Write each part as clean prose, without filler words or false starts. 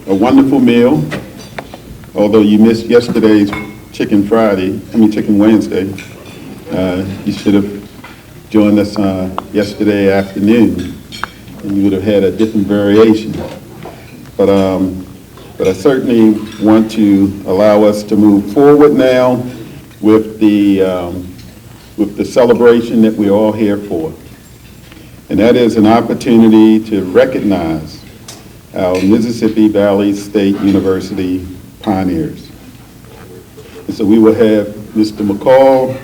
a wonderful meal, although you missed yesterday's chicken Wednesday. You should have joined us yesterday afternoon, and you would have had a different variation. But I certainly want to allow us to move forward now with the celebration that we're all here for. And that is an opportunity to recognize our Mississippi Valley State University pioneers. And so we will have Mr. McCall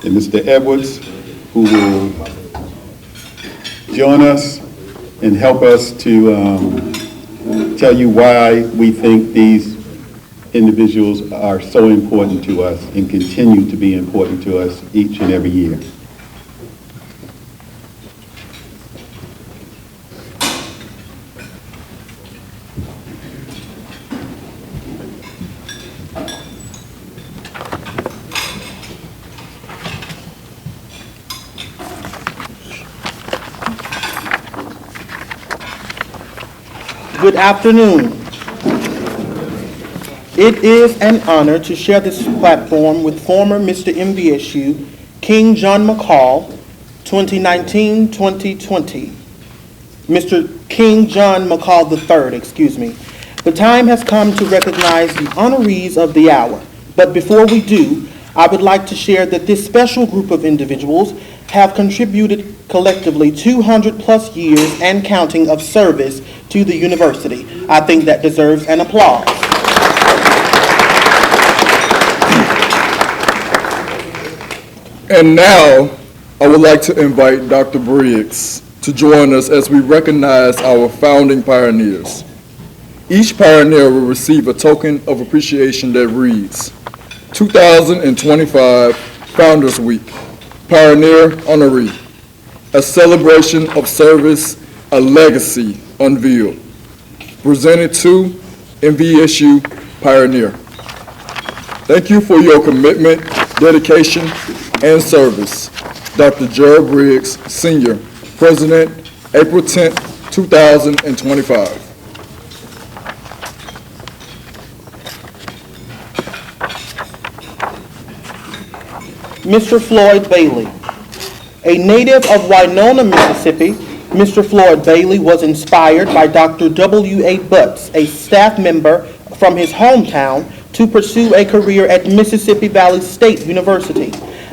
and Mr. Edwards, who will join us and help us to tell you why we think these individuals are so important to us and continue to be important to us each and every year. Good afternoon. It is an honor to share this platform with former Mr. MVSU, King John McCall, 2019-2020. Mr. King John McCall III, excuse me. The time has come to recognize the honorees of the hour. But before we do, I would like to share that this special group of individuals have contributed collectively 200 plus years and counting of service to the university. I think that deserves an applause. And now, I would like to invite Dr. Briggs to join us as we recognize our founding pioneers. Each pioneer will receive a token of appreciation that reads, 2025 Founders Week, Pioneer Honoree, a celebration of service, a legacy unveiled. Presented to MVSU Pioneer. Thank you for your commitment, dedication, and service. Dr. Gerald Briggs, Sr., President, April 10, 2025. Mr. Floyd Bailey. A native of Winona, Mississippi, Mr. Floyd Bailey was inspired by Dr. W.A. Butts, a staff member from his hometown, to pursue a career at Mississippi Valley State University.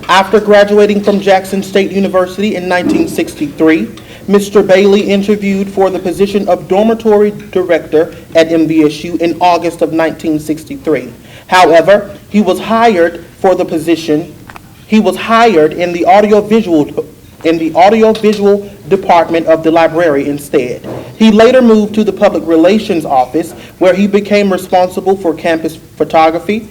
After graduating from Jackson State University in 1963, Mr. Bailey interviewed for the position of dormitory director at MVSU in August of 1963. However, he was hired for the position. He was hired in the audiovisual department of the library instead. He later moved to the public relations office, where he became responsible for campus photography,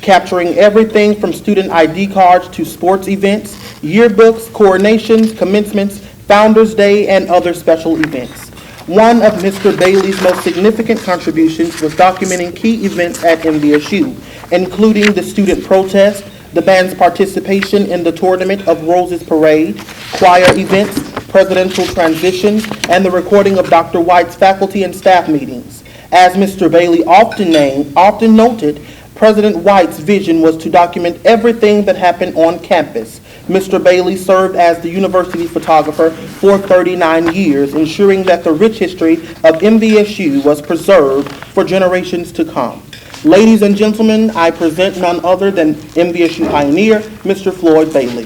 capturing everything from student ID cards to sports events, yearbooks, coronations, commencements, Founders Day, and other special events. One of Mr. Bailey's most significant contributions was documenting key events at MVSU, including the student protest, the band's participation in the Tournament of Roses Parade, choir events, presidential transitions, and the recording of Dr. White's faculty and staff meetings. As Mr. Bailey often noted, President White's vision was to document everything that happened on campus. Mr. Bailey served as the university photographer for 39 years, ensuring that the rich history of MVSU was preserved for generations to come. Ladies and gentlemen, I present none other than MVSU pioneer, Mr. Floyd Bailey.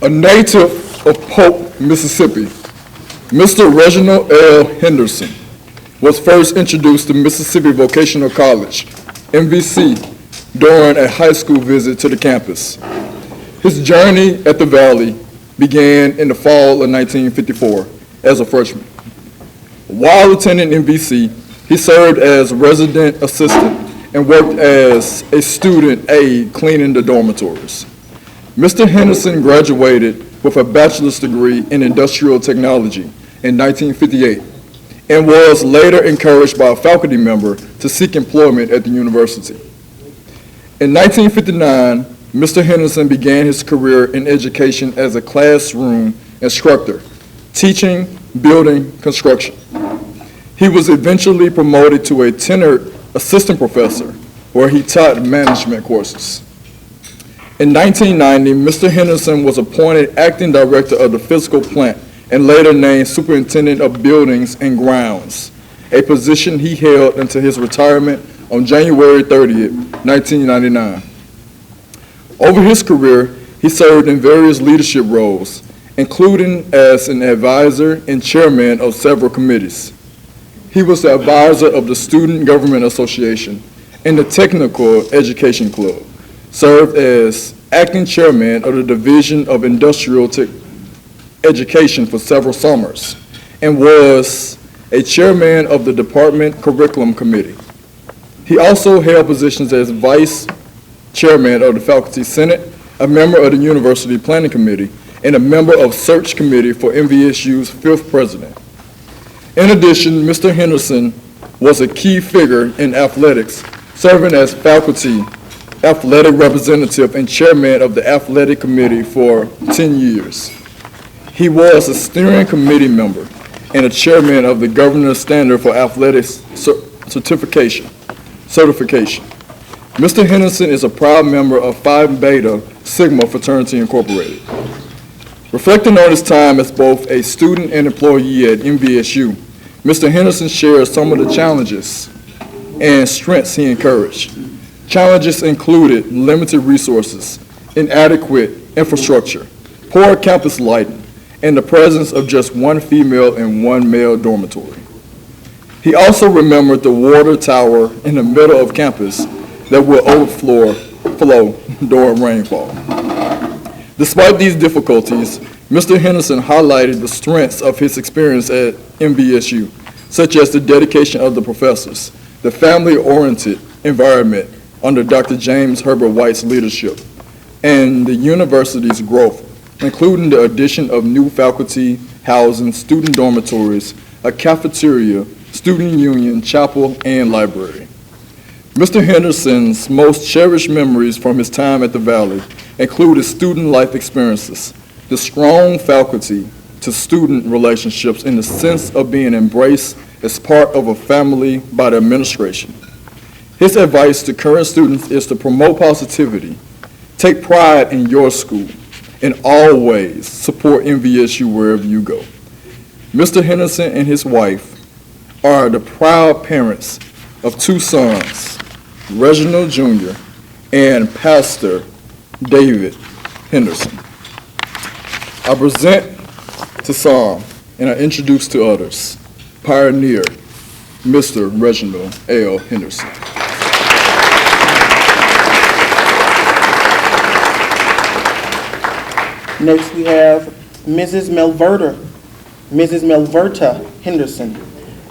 A native of Polk, Mississippi, Mr. Reginal L. Henderson was first introduced to Mississippi Vocational College, MVC, during a high school visit to the campus. His journey at the Valley began in the fall of 1954 as a freshman. While attending MVC, he served as resident assistant and worked as a student aide cleaning the dormitories. Mr. Henderson graduated with a bachelor's degree in industrial technology in 1958 and was later encouraged by a faculty member to seek employment at the university. In 1959, Mr. Henderson began his career in education as a classroom instructor, teaching building construction. He was eventually promoted to a tenured assistant professor, where he taught management courses. In 1990, Mr. Henderson was appointed acting director of the physical plant and later named superintendent of buildings and grounds, a position he held until his retirement on January 30th, 1999. Over his career, he served in various leadership roles, including as an advisor and chairman of several committees. He was the advisor of the Student Government Association and the Technical Education Club, served as acting chairman of the Division of Industrial Education for several summers, and was a chairman of the Department Curriculum Committee. He also held positions as vice chairman of the Faculty Senate, a member of the University Planning Committee, and a member of Search Committee for MVSU's 5th president. In addition, Mr. Henderson was a key figure in athletics, serving as faculty athletic representative and chairman of the athletic committee for 10 years. He was a steering committee member and a chairman of the Governor's Standard for Athletics Certification. Mr. Henderson is a proud member of Phi Beta Sigma Fraternity Incorporated. Reflecting on his time as both a student and employee at MVSU, Mr. Henderson shares some of the challenges and strengths he encouraged. Challenges included limited resources, inadequate infrastructure, poor campus lighting, and the presence of just one female and one male dormitory. He also remembered the water tower in the middle of campus that will overflow during rainfall. Despite these difficulties, Mr. Henderson highlighted the strengths of his experience at MVSU, such as the dedication of the professors, the family-oriented environment under Dr. James Herbert White's leadership, and the university's growth, including the addition of new faculty, housing, student dormitories, a cafeteria, student union, chapel, and library. Mr. Henderson's most cherished memories from his time at the Valley include his student life experiences, the strong faculty to student relationships, and the sense of being embraced as part of a family by the administration. His advice to current students is to promote positivity, take pride in your school, and always support MVSU wherever you go. Mr. Henderson and his wife are the proud parents of 2 sons, Reginal Jr. and Pastor David Henderson. I present to some and I introduce to others, pioneer, Mr. Reginal L. Henderson. Next, we have Mrs. Melverta Henderson.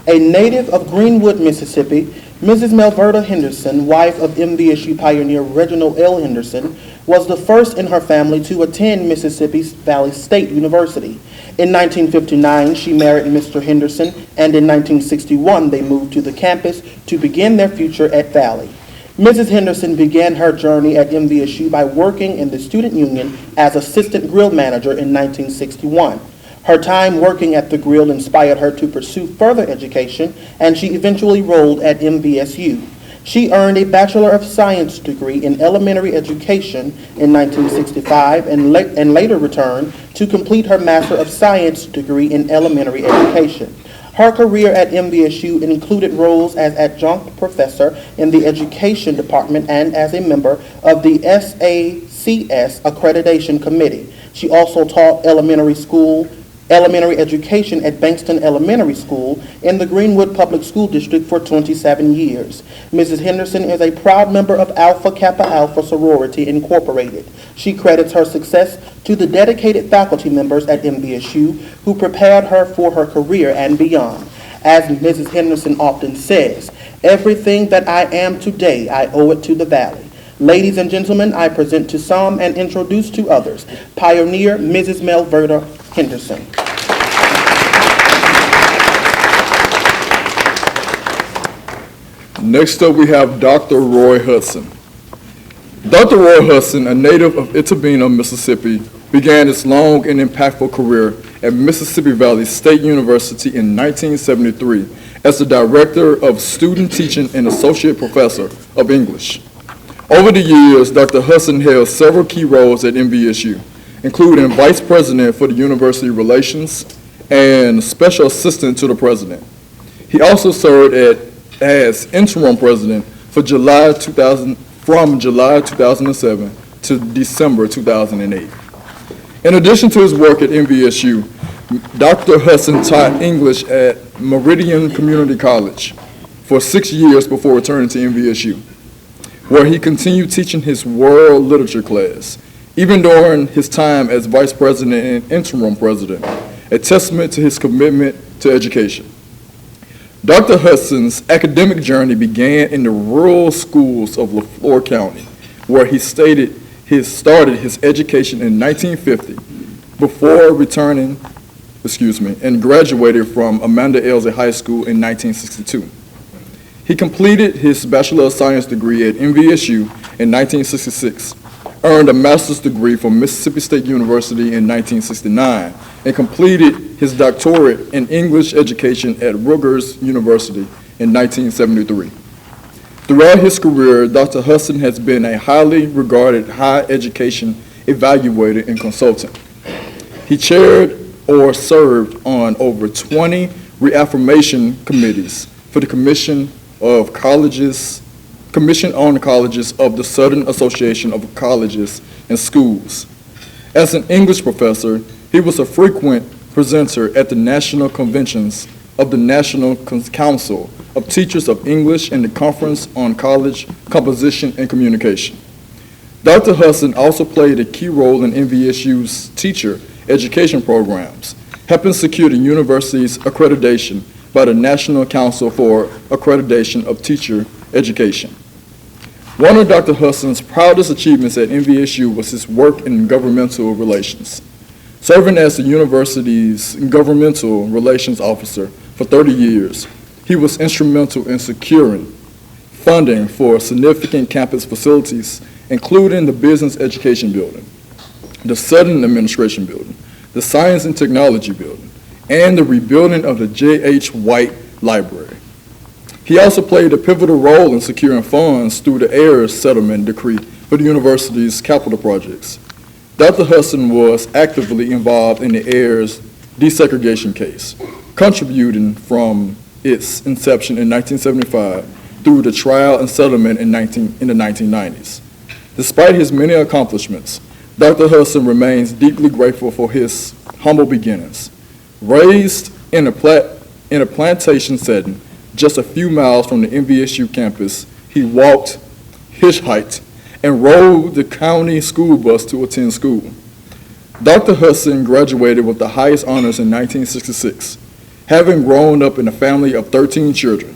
A native of Greenwood, Mississippi, Mrs. Melverta Henderson, wife of MVSU pioneer Reginal L. Henderson, was the first in her family to attend Mississippi Valley State University. In 1959, she married Mr. Henderson, and in 1961, they moved to the campus to begin their future at Valley. Mrs. Henderson began her journey at MVSU by working in the student union as assistant grill manager in 1961. Her time working at the grill inspired her to pursue further education, and she eventually enrolled at MVSU. She earned a Bachelor of Science degree in elementary education in 1965 and later returned to complete her Master of Science degree in elementary education. Her career at MVSU included roles as adjunct professor in the education department and as a member of the SACS Accreditation Committee. She also taught elementary education at Bankston Elementary School in the Greenwood Public School District for 27 years. Mrs. Henderson is a proud member of Alpha Kappa Alpha Sorority Incorporated. She credits her success to the dedicated faculty members at MVSU who prepared her for her career and beyond. As Mrs. Henderson often says, everything that I am today, I owe it to the Valley. Ladies and gentlemen, I present to some and introduce to others, pioneer Mrs. Melverta Henderson. Next up, we have Dr. Roy Hudson. Dr. Roy Hudson, a native of Itabena, Mississippi, began his long and impactful career at Mississippi Valley State University in 1973 as the Director of Student Teaching and Associate Professor of English. Over the years, Dr. Hudson held several key roles at MVSU, including Vice President for the University Relations and Special Assistant to the President. He also served as Interim President for from July 2007 to December 2008. In addition to his work at MVSU, Dr. Hudson taught English at Meridian Community College for 6 years before returning to MVSU, where he continued teaching his world literature class, even during his time as Vice President and Interim President, a testament to his commitment to education. Dr. Hudson's academic journey began in the rural schools of Floyd County, where he started his education in 1950 before returning, and graduated from Amanda Elsie High School in 1962. He completed his Bachelor of Science degree at MVSU in 1966, earned a master's degree from Mississippi State University in 1969, and completed his doctorate in English education at Rutgers University in 1973. Throughout his career, Dr. Hudson has been a highly regarded higher education evaluator and consultant. He chaired or served on over 20 reaffirmation committees for the Commission on Colleges of the Southern Association of Colleges and Schools. As an English professor, he was a frequent presenter at the national conventions of the National Council of Teachers of English and the Conference on College Composition and Communication. Dr. Hudson also played a key role in NVSU's teacher education programs, helping secure the university's accreditation by the National Council for Accreditation of Teacher Education. One of Dr. Hudson's proudest achievements at NVSU was his work in governmental relations. Serving as the university's governmental relations officer for 30 years, he was instrumental in securing funding for significant campus facilities, including the Business Education Building, the Southern Administration Building, the Science and Technology Building, and the rebuilding of the J.H. White Library. He also played a pivotal role in securing funds through the heirs settlement decree for the university's capital projects. Dr. Hudson was actively involved in the heirs desegregation case, contributing from its inception in 1975 through the trial and settlement in the 1990s. Despite his many accomplishments, Dr. Hudson remains deeply grateful for his humble beginnings. Raised in a plantation setting just a few miles from the MVSU campus, he walked, hitchhiked, and rode the county school bus to attend school. Dr. Hudson graduated with the highest honors in 1966. Having grown up in a family of 13 children,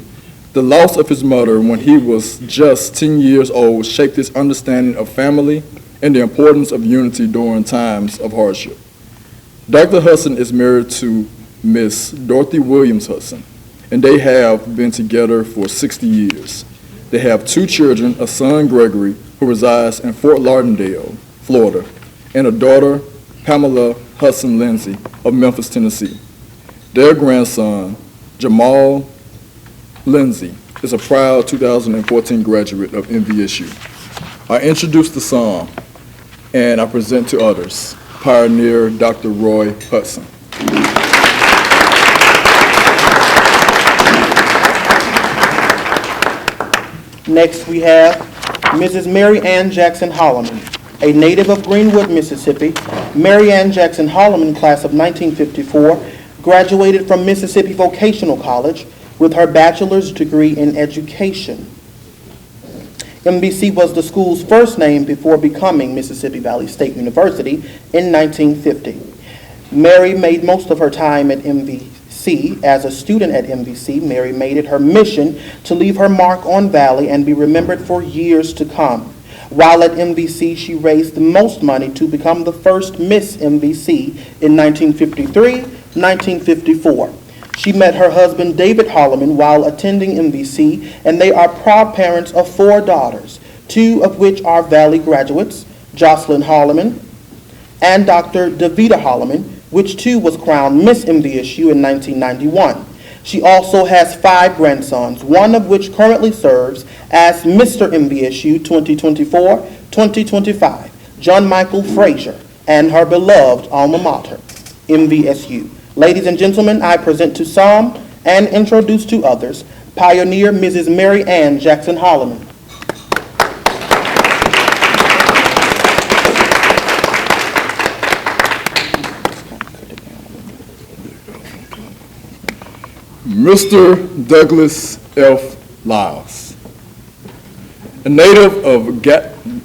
the loss of his mother when he was just 10 years old shaped his understanding of family and the importance of unity during times of hardship. Dr. Hudson is married to Miss Dorothy Williams Hudson, and they have been together for 60 years. They have 2 children, a son, Gregory, who resides in Fort Lauderdale, Florida, and a daughter, Pamela Hudson Lindsay of Memphis, Tennessee. Their grandson, Jamal Lindsay, is a proud 2014 graduate of MVSU. I introduce the song, and I present to others, pioneer Dr. Roy Hudson. Next, we have Mrs. Mary Ann Jackson-Hollerman, a native of Greenwood, Mississippi. Mary Ann Jackson-Hollerman, class of 1954, graduated from Mississippi Vocational College with her bachelor's degree in education. MVC was the school's first name before becoming Mississippi Valley State University in 1950. Mary made most of her time at MVC. As a student at MVC, Mary made it her mission to leave her mark on Valley and be remembered for years to come. While at MVC, she raised the most money to become the first Miss MVC in 1953-1954. She met her husband, David Hollerman, while attending MVC, and they are proud parents of 4 daughters. two of which are Valley graduates, Jackson-Hollerman and Dr. Davida Hollerman, which too was crowned Miss MVSU in 1991. She also has 5 grandsons, one of which currently serves as Mr. MVSU 2024-2025, John Michael Frazier, and her beloved alma mater, MVSU. Ladies and gentlemen, I present to some and introduce to others, pioneer Mrs. Mary Ann Jackson-Hollerman. Mr. Douglas F. Lyles, a native of Gallatin,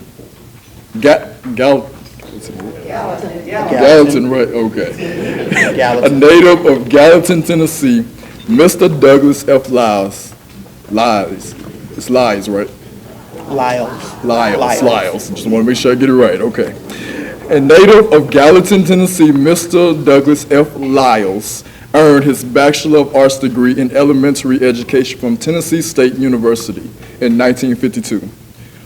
right? Okay. A Gallatin. native of Gallatin, Tennessee, Mr. Douglas F. Lyles. It's Lyles, right? Lyles. Just want to make sure I get it right. Okay. A native of Gallatin, Tennessee, Mr. Douglas F. Lyles earned his Bachelor of Arts degree in elementary education from Tennessee State University in 1952.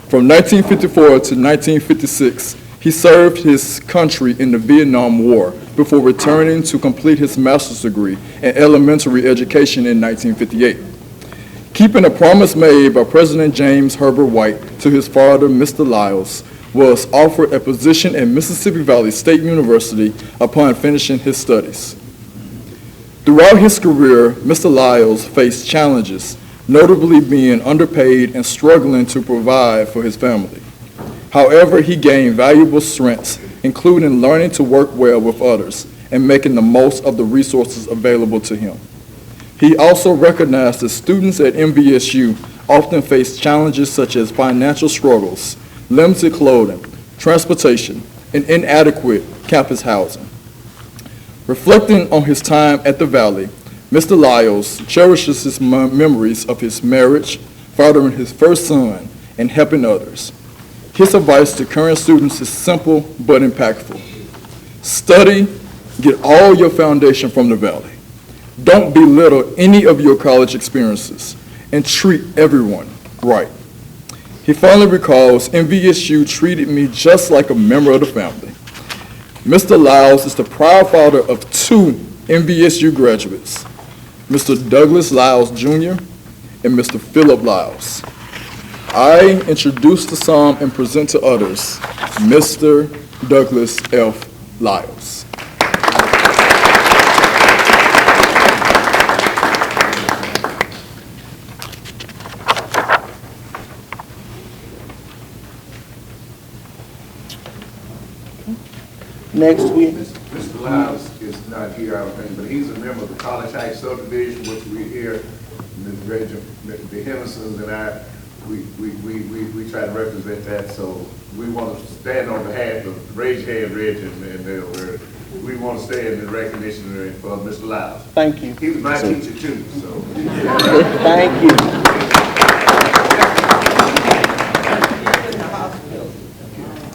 From 1954 to 1956, he served his country in the Vietnam War before returning to complete his master's degree in elementary education in 1958. Keeping a promise made by President James Herbert White to his father, Mr. Lyles, was offered a position at Mississippi Valley State University upon finishing his studies. Throughout his career, Mr. Lyles faced challenges, notably being underpaid and struggling to provide for his family. However, he gained valuable strengths, including learning to work well with others and making the most of the resources available to him. He also recognized that students at MVSU often face challenges such as financial struggles, limited clothing, transportation, and inadequate campus housing. Reflecting on his time at the Valley, Mr. Lyles cherishes his memories of his marriage, fathering his first son, and helping others. His advice to current students is simple but impactful. Study, get all your foundation from the Valley. Don't belittle any of your college experiences, and treat everyone right. He fondly recalls, MVSU treated me just like a member of the family. Mr. Lyles is the proud father of 2 MVSU graduates, Mr. Douglas Lyles Jr. and Mr. Philip Lyles. I introduce to some and present to others, Mr. Douglas F. Lyles. Next, Mr. Lyles is not here, I don't think, but he's a member of the College Heights subdivision, which we hear, Ms. Reginal, the Hendersons and I, we try to represent that, so we want to stand on behalf of, raise your hand, Reg, and we want to stand in recognition for Mr. Lyles. thank you. He was my teacher too, so. Thank you.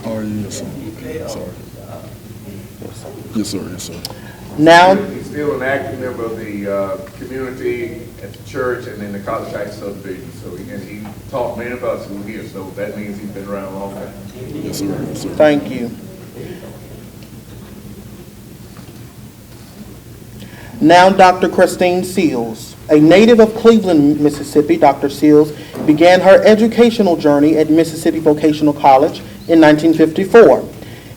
Oh, yes, sir. Sorry. Yes, sir. Yes, sir. Now, He's still an active member of the community at the church and in the College Heights subdivision. So he taught many of us who are here. So that means he's been around a long time. Yes, sir. Yes, sir. thank you. Now, Dr. Chresteen Seals. A native of Cleveland, Mississippi, Dr. Seals began her educational journey at Mississippi Vocational College in 1954.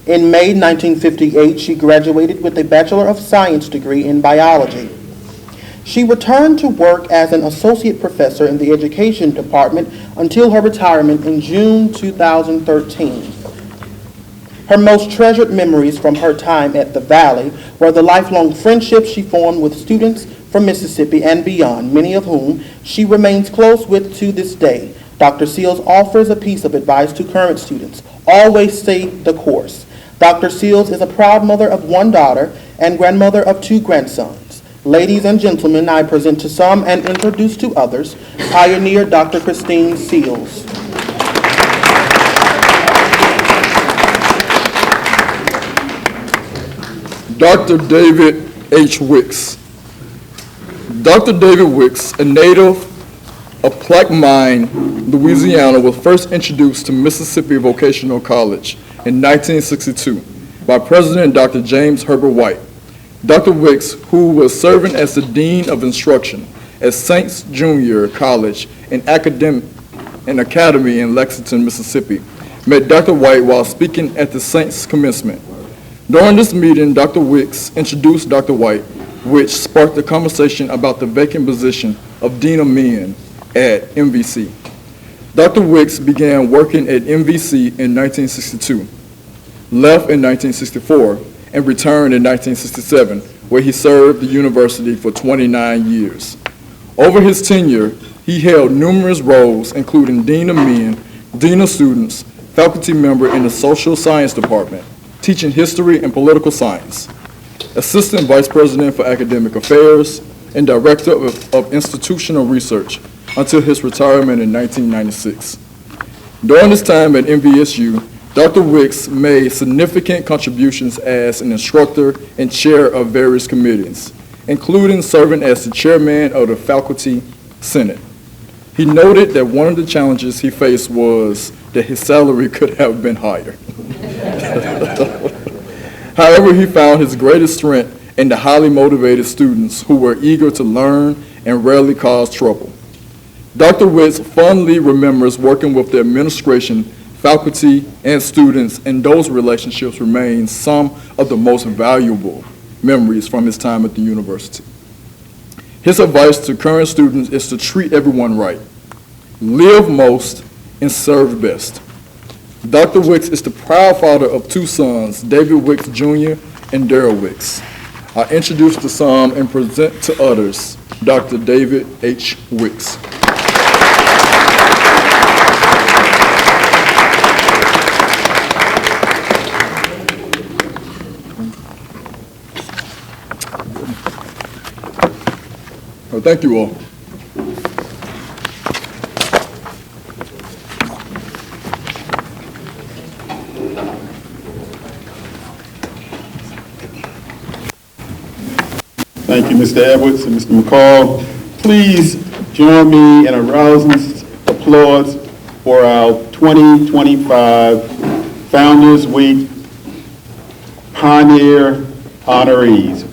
In May 1958, she graduated with a Bachelor of Science degree in biology. She returned to work as an associate professor in the education department until her retirement in June 2013. Her most treasured memories from her time at the Valley were the lifelong friendships she formed with students from Mississippi and beyond, many of whom she remains close with to this day. Dr. Seals offers a piece of advice to current students: always stay the course. Dr. Seals is a proud mother of 1 daughter and grandmother of 2 grandsons. Ladies and gentlemen, I present to some and introduce to others, pioneer Dr. Chresteen Seals. Dr. David H. Wicks. Dr. David Wicks, a native of Plaquemine, Louisiana, was first introduced to Mississippi Vocational College in 1962 by President Dr. James Herbert White. Dr. Wicks, who was serving as the Dean of Instruction at Saints Junior College and Academy in Lexington, Mississippi, met Dr. White while speaking at the Saints commencement. During this meeting, Dr. Wicks introduced Dr. White, which sparked a conversation about the vacant position of Dean of Men at MVC. Dr. Wicks began working at MVC in 1962, left in 1964, and returned in 1967, where he served the university for 29 years. Over his tenure, he held numerous roles, including Dean of Men, Dean of Students, faculty member in the Social Science Department, teaching history and political science, Assistant Vice President for Academic Affairs, and Director of Institutional Research until his retirement in 1996. During his time at MVSU, Dr. Wicks made significant contributions as an instructor and chair of various committees, including serving as the chairman of the Faculty Senate. He noted that one of the challenges he faced was that his salary could have been higher. However, he found his greatest strength in the highly motivated students who were eager to learn and rarely caused trouble. Dr. Wicks fondly remembers working with the administration, faculty, and students, and those relationships remain some of the most valuable memories from his time at the university. His advice to current students is to treat everyone right, live most, and serve best. Dr. Wicks is the proud father of two sons, David Wicks Jr. and Darrell Wicks. I introduce the psalm and present to others, Dr. David H. Wicks. Well, thank you all. Thank you, Mr. Edwards and Mr. McCall. Please join me in a rousing applause for our 2025 Founders Week Pioneer Honorees.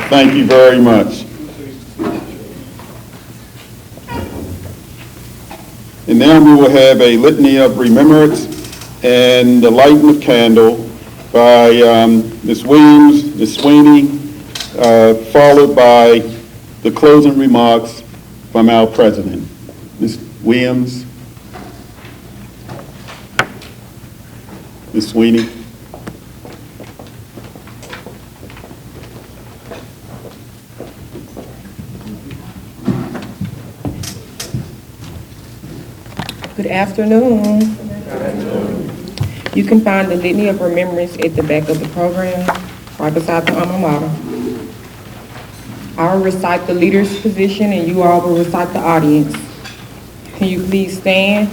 Thank you very much. And now we will have a litany of remembrance and the lighting of candle by Ms. Williams, Ms. Sweeney, followed by the closing remarks from our president. Ms. Williams, Ms. Sweeney. Good afternoon. You can find the litany of remembrance at the back of the program, right beside the alma mater. I'll recite the leader's position and you all will recite the audience. Can you please stand?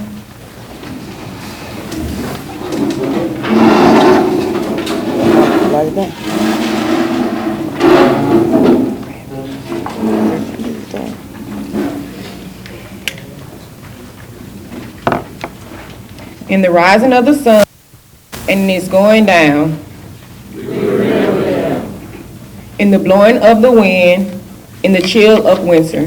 In the rising of the sun and in its going down, in the blowing of the wind, in the chill of winter,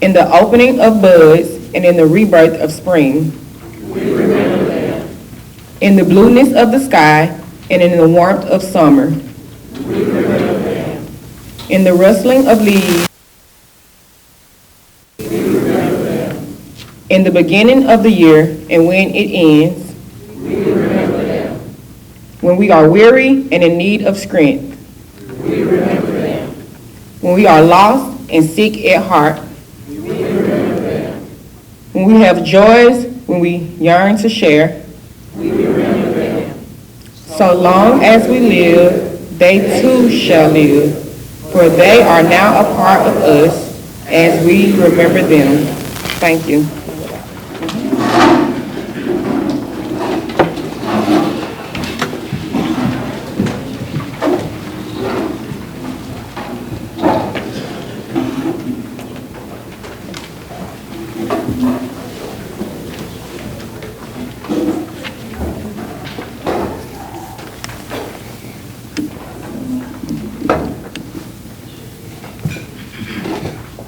in the opening of buds and in the rebirth of spring, in the blueness of the sky and in the warmth of summer, in the rustling of leaves, in the beginning of the year and when it ends, when we are weary and in need of strength, when we are lost and sick at heart, when we have joys, when we yearn to share. So long as we live, they too shall live, for they are now a part of us as we remember them. Thank you.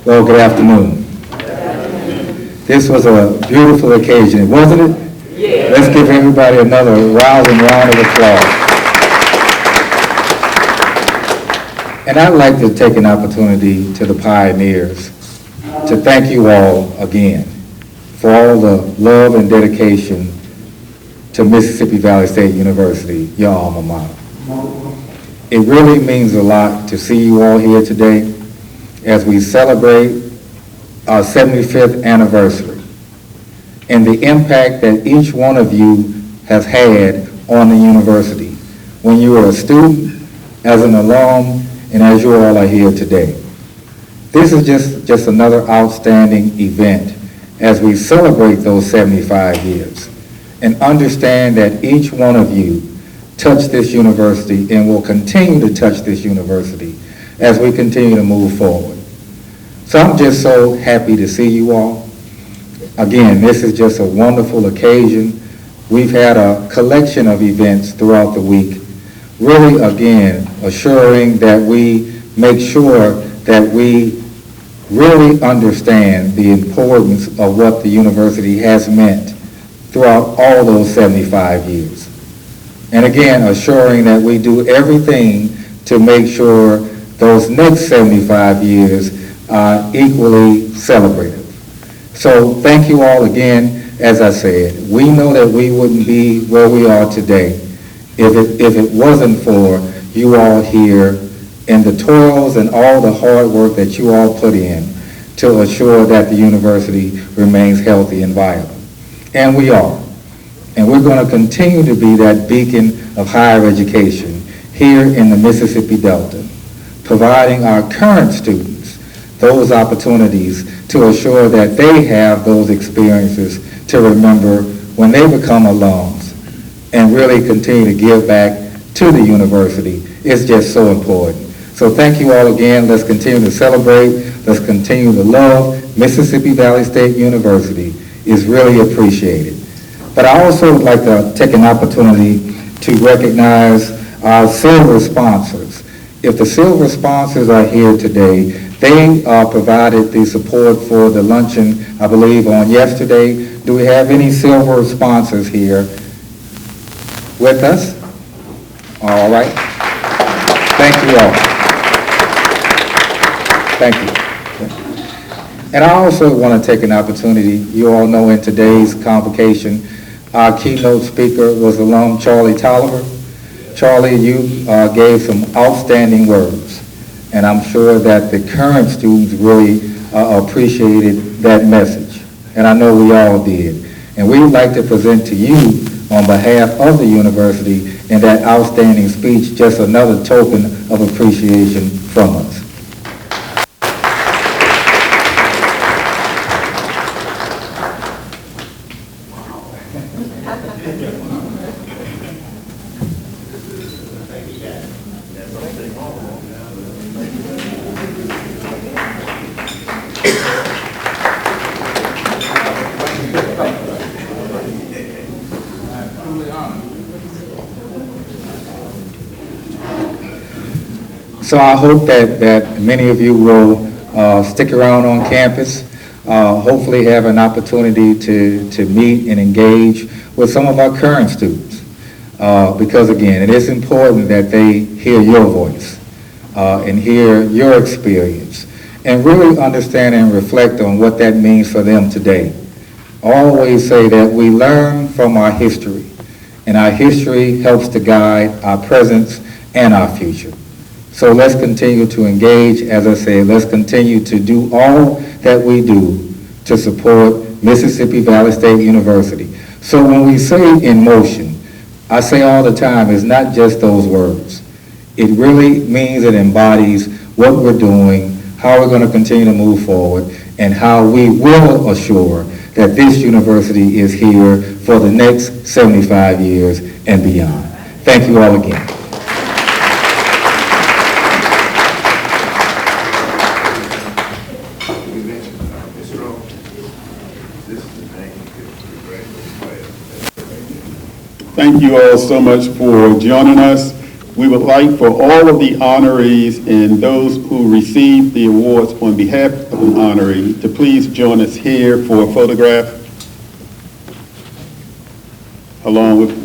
Well, good afternoon. This was a beautiful occasion, wasn't it? Yeah. Let's give everybody another rousing round of applause. And I'd like to take an opportunity to the pioneers to thank you all again for all the love and dedication to Mississippi Valley State University, your alma mater. It really means a lot to see you all here today as we celebrate our 75th anniversary and the impact that each one of you has had on the university when you were a student, as an alum, and as you all are here today. This is just another outstanding event as we celebrate those 75 years and understand that each one of you touched this university and will continue to touch this university as we continue to move forward. So I'm just so happy to see you all. Again, this is just a wonderful occasion. We've had a collection of events throughout the week, really, again, assuring that we make sure that we really understand the importance of what the university has meant throughout all those 75 years. And again, assuring that we do everything to make sure those next 75 years are equally celebrated. So thank you all again. As I said, we know that we wouldn't be where we are today if it wasn't for you all here and the toils and all the hard work that you all put in to assure that the university remains healthy and viable. And we are. And we're going to continue to be that beacon of higher education here in the Mississippi Delta, providing our current students those opportunities to assure that they have those experiences to remember when they become alums and really continue to give back to the university. It's just so important. So thank you all again. Let's continue to celebrate. Let's continue to love Mississippi Valley State University. Is really appreciated. But I also would like to take an opportunity to recognize our silver sponsors. If the silver sponsors are here today, they provided the support for the luncheon, I believe, on yesterday. Do we have any silver sponsors here with us? All right. Thank you all. Thank you. And I also want to take an opportunity. You all know in today's convocation, our keynote speaker was alum Charlie Tolliver. Charlie, you gave some outstanding words, and I'm sure that the current students really appreciated that message, and I know we all did. And we would like to present to you, on behalf of the university, in that outstanding speech, just another token of appreciation from us. So I hope that many of you will stick around on campus, hopefully have an opportunity to meet and engage with some of our current students. Because again, it is important that they hear your voice and hear your experience and really understand and reflect on what that means for them today. I always say that we learn from our history, and our history helps to guide our present and our future. So let's continue to engage. As I said, let's continue to do all that we do to support Mississippi Valley State University. So when we say in motion, I say all the time, it's not just those words. It really means it embodies what we're doing, how we're going to continue to move forward, and how we will assure that this university is here for the next 75 years and beyond. Thank you all again. Thank you all so much for joining us. We would like for all of the honorees and those who received the awards on behalf of an honoree to please join us here for a photograph along with